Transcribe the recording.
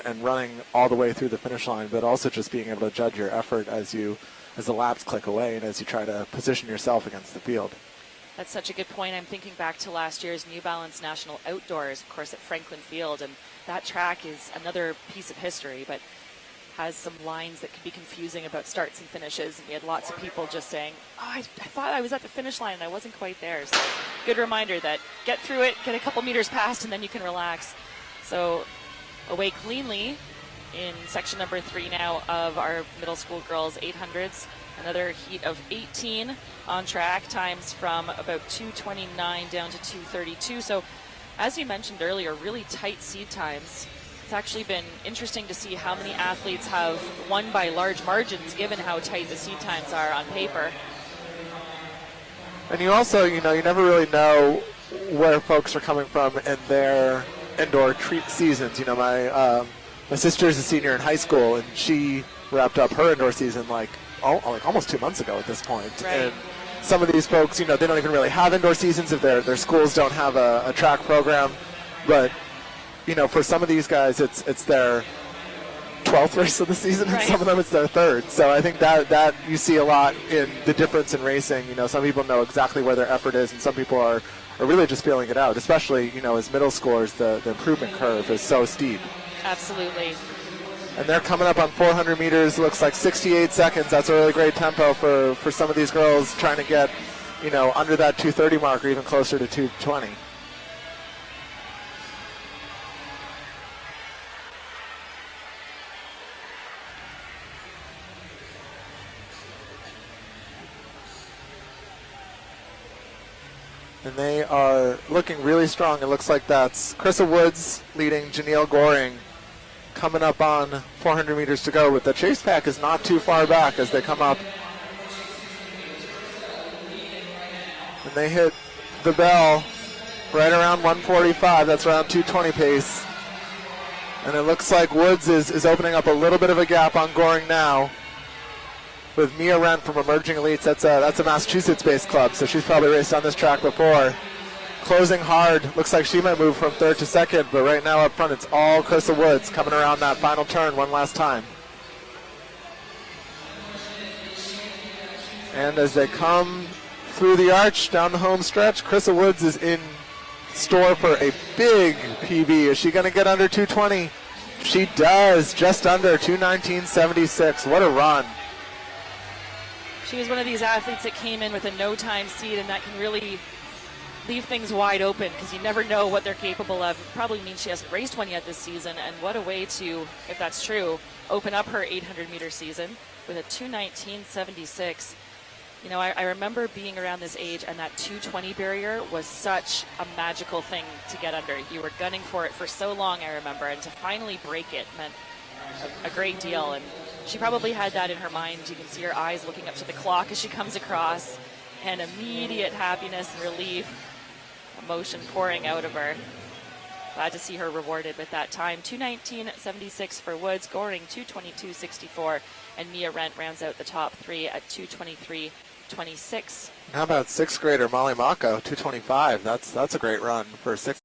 and running all the way through the finish line, but also just being able to judge your effort as the laps click away and as you try to position yourself against the field. That's such a good point. I'm thinking back to last year's New Balance National Outdoors, of course, at Franklin Field, and that track is another piece of history, but has some lines that can be confusing about starts and finishes, and we had lots of people just saying, oh, I thought I was at the finish line and I wasn't quite there. So good reminder that get through it, get a couple meters past, and then you can relax. So away cleanly in section number 3 now of our middle school girls 800s. Another heat of 18 on track, times from about 2:29 down to 2:32. So as you mentioned earlier, really tight seed times. It's actually been interesting to see how many athletes have won by large margins given how tight the seed times are on paper. And you also, you never really know where folks are coming from in their indoor seasons. My sister's a senior in high school, and she wrapped up her indoor season like almost 2 months ago at this point. Right. And some of these folks, they don't even really have indoor seasons if their schools don't have a track program. But, for some of these guys, it's their 12th race of the season, and some of them it's their 3rd. So I think that you see a lot in the difference in racing. Some people know exactly where their effort is, and some people are really just feeling it out, especially, as middle schoolers, the improvement curve is so steep. Absolutely. And they're coming up on 400 meters, looks like 68 seconds. That's a really great tempo for some of these girls trying to get, under that 2:30 mark or even closer to 2:20. And they are looking really strong. It looks like that's Krissa Woods leading Janelle Goring, coming up on 400 meters to go, but the chase pack is not too far back as they come up. And they hit the bell right around 1:45. That's around 2:20 pace. And it looks like Woods is opening up a little bit of a gap on Goring now, with Mia Rent from Emerging Elites. That's a Massachusetts-based club, so she's probably raced on this track before. Closing hard. Looks like she might move from 3rd to 2nd, but right now up front it's all Krissa Woods coming around that final turn one last time. And as they come through the arch down the home stretch, Krissa Woods is in store for a big PB. Is she going to get under 2:20? She does, just under 2:19.76. What a run. She was one of these athletes that came in with a no-time seed, and that can really leave things wide open because you never know what they're capable of. It probably means she hasn't raced one yet this season, and what a way to, if that's true, open up her 800-meter season with a 2:19.76. I remember being around this age, and that 2:20 barrier was such a magical thing to get under. You were gunning for it for so long, I remember, and to finally break it meant a great deal. And she probably had that in her mind. You can see her eyes looking up to the clock as she comes across, and immediate happiness and relief, emotion pouring out of her. Glad to see her rewarded with that time. 2:19.76 for Woods, Goring 2:22.64, and Mia Rent rounds out the top 3 at 2:23.26. How about 6th grader Molly Mako, 2:25? That's a great run for a 6th